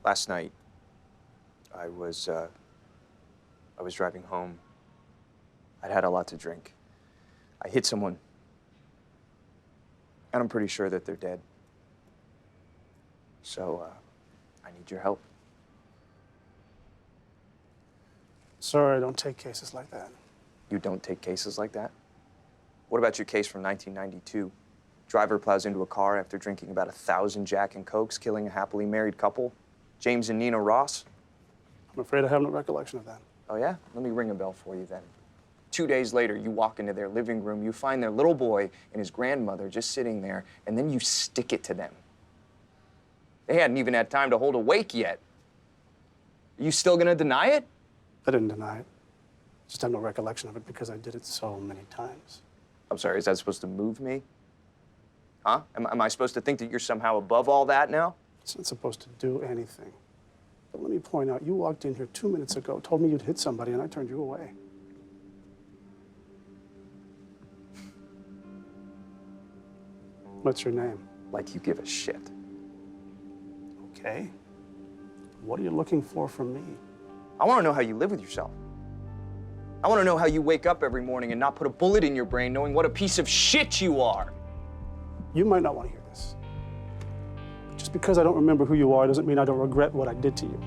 Last night, I was driving home. I'd had a lot to drink. I hit someone, and I'm pretty sure that they're dead. So, I need your help. Sorry, I don't take cases like that. You don't take cases like that? What about your case from 1992? Driver plows into a car after drinking about 1,000 Jack and Cokes, killing a happily married couple. James and Nina Ross? I'm afraid I have no recollection of that. Oh, yeah? Let me ring a bell for you then. 2 days later, you walk into their living room, you find their little boy and his grandmother just sitting there, and then you stick it to them. They hadn't even had time to hold a wake yet. Are you still gonna deny it? I didn't deny it. Just have no recollection of it because I did it so many times. I'm sorry, is that supposed to move me? Huh? Am I supposed to think that you're somehow above all that now? It's not supposed to do anything. But let me point out, you walked in here 2 minutes ago, told me you'd hit somebody, and I turned you away. What's your name? Like you give a shit. Okay. What are you looking for from me? I want to know how you live with yourself. I want to know how you wake up every morning and not put a bullet in your brain knowing what a piece of shit you are. You might not want to hear this. Just because I don't remember who you are doesn't mean I don't regret what I did to you.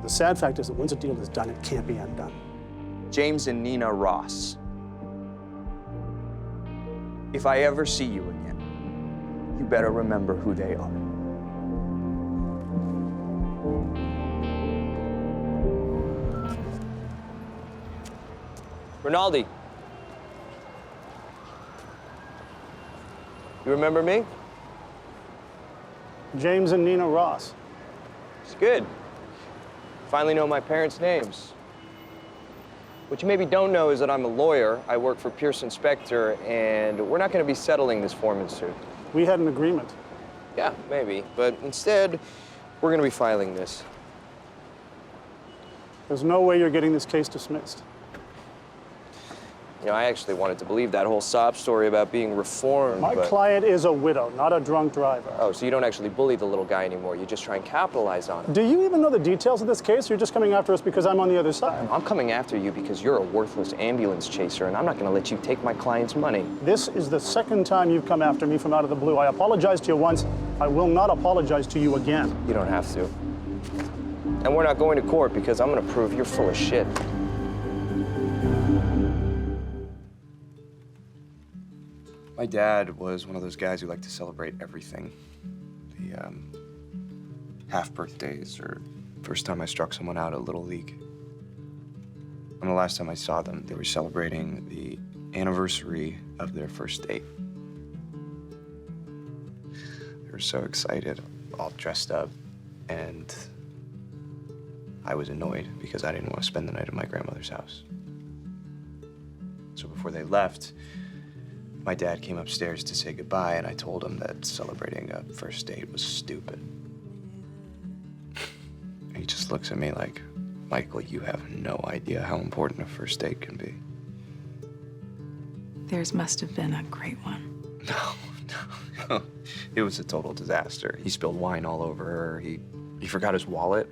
The sad fact is that once a deal is done, it can't be undone. James and Nina Ross. If I ever see you again, you better remember who they are. Rinaldi. You remember me? James and Nina Ross. It's good. Finally know my parents' names. What you maybe don't know is that I'm a lawyer. I work for Pearson Specter, and we're not going to be settling this foreman suit. We had an agreement. Yeah, maybe. But instead, we're going to be filing this. There's no way you're getting this case dismissed. You know, I actually wanted to believe that whole sob story about being reformed, My client is a widow, not a drunk driver. Oh, so you don't actually bully the little guy anymore. You just try and capitalize on him. Do you even know the details of this case? Or you're just coming after us because I'm on the other side? I'm coming after you because you're a worthless ambulance chaser, and I'm not going to let you take my client's money. This is the second time you've come after me from out of the blue. I apologized to you once. I will not apologize to you again. You don't have to. And we're not going to court because I'm going to prove you're full of shit. My dad was one of those guys who liked to celebrate everything. The half birthdays or first time I struck someone out at Little League. And the last time I saw them, they were celebrating the anniversary of their first date. They were so excited, all dressed up, and I was annoyed because I didn't want to spend the night at my grandmother's house. So before they left, my dad came upstairs to say goodbye, and I told him that celebrating a first date was stupid. And he just looks at me like, Michael, you have no idea how important a first date can be. Theirs must have been a great one. No. It was a total disaster. He spilled wine all over her. He forgot his wallet.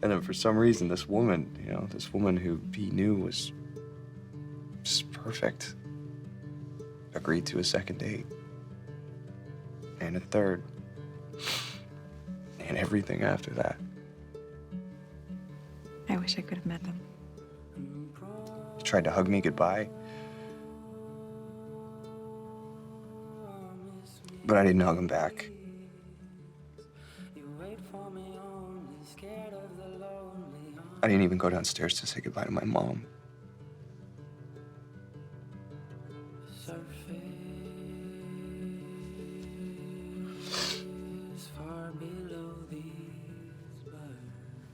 And then for some reason, this woman who he knew was just perfect, agreed to a second date, and a third, and everything after that. I wish I could have met them. He tried to hug me goodbye, but I didn't hug him back. I didn't even go downstairs to say goodbye to my mom.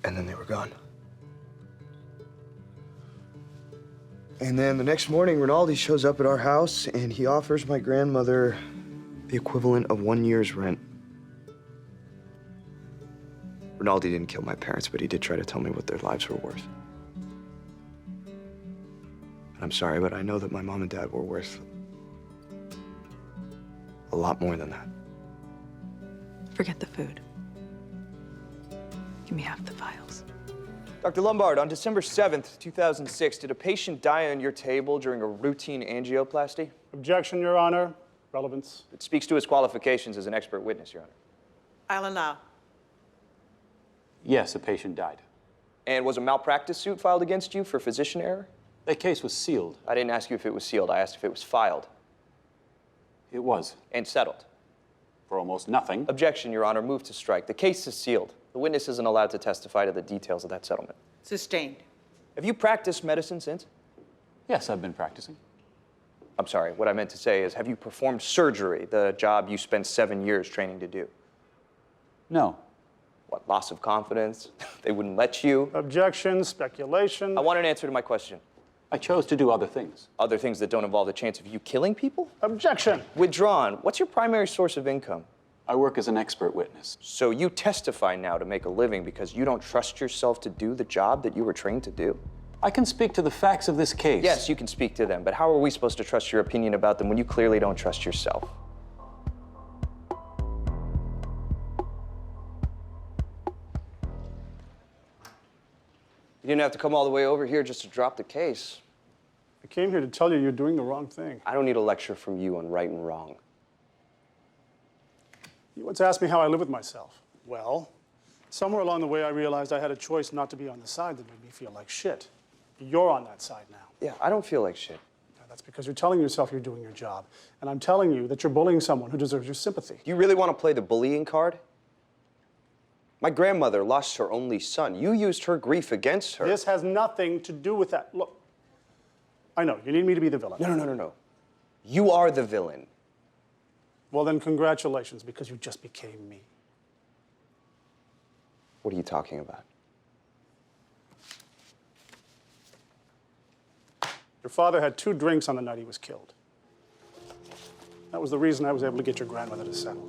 And then they were gone. And then the next morning, Rinaldi shows up at our house and he offers my grandmother the equivalent of 1 year's rent. Rinaldi didn't kill my parents, but he did try to tell me what their lives were worth. And I'm sorry, but I know that my mom and dad were worth a lot more than that. Forget the food. Give me half the files. Dr. Lombard, on December 7th, 2006, did a patient die on your table during a routine angioplasty? Objection, Your Honor. Relevance. It speaks to his qualifications as an expert witness, Your Honor. I'll allow. Yes, a patient died. And was a malpractice suit filed against you for physician error? That case was sealed. I didn't ask you if it was sealed. I asked if it was filed. It was. And settled. For almost nothing. Objection, Your Honor. Move to strike. The case is sealed. The witness isn't allowed to testify to the details of that settlement. Sustained. Have you practiced medicine since? Yes, I've been practicing. I'm sorry. What I meant to say is, have you performed surgery, the job you spent 7 years training to do? No. What, loss of confidence? They wouldn't let you? Objection, speculation. I want an answer to my question. I chose to do other things. Other things that don't involve the chance of you killing people? Objection. Withdrawn. What's your primary source of income? I work as an expert witness. So you testify now to make a living because you don't trust yourself to do the job that you were trained to do? I can speak to the facts of this case. Yes, you can speak to them, but how are we supposed to trust your opinion about them when you clearly don't trust yourself? You didn't have to come all the way over here just to drop the case. I came here to tell you you're doing the wrong thing. I don't need a lecture from you on right and wrong. You once asked me how I live with myself. Well, somewhere along the way I realized I had a choice not to be on the side that made me feel like shit. You're on that side now. Yeah, I don't feel like shit. That's because you're telling yourself you're doing your job. And I'm telling you that you're bullying someone who deserves your sympathy. Do you really want to play the bullying card? My grandmother lost her only son. You used her grief against her. This has nothing to do with that. Look, I know, you need me to be the villain. No. You are the villain. Well, then congratulations, because you just became me. What are you talking about? Your father had 2 drinks on the night he was killed. That was the reason I was able to get your grandmother to settle.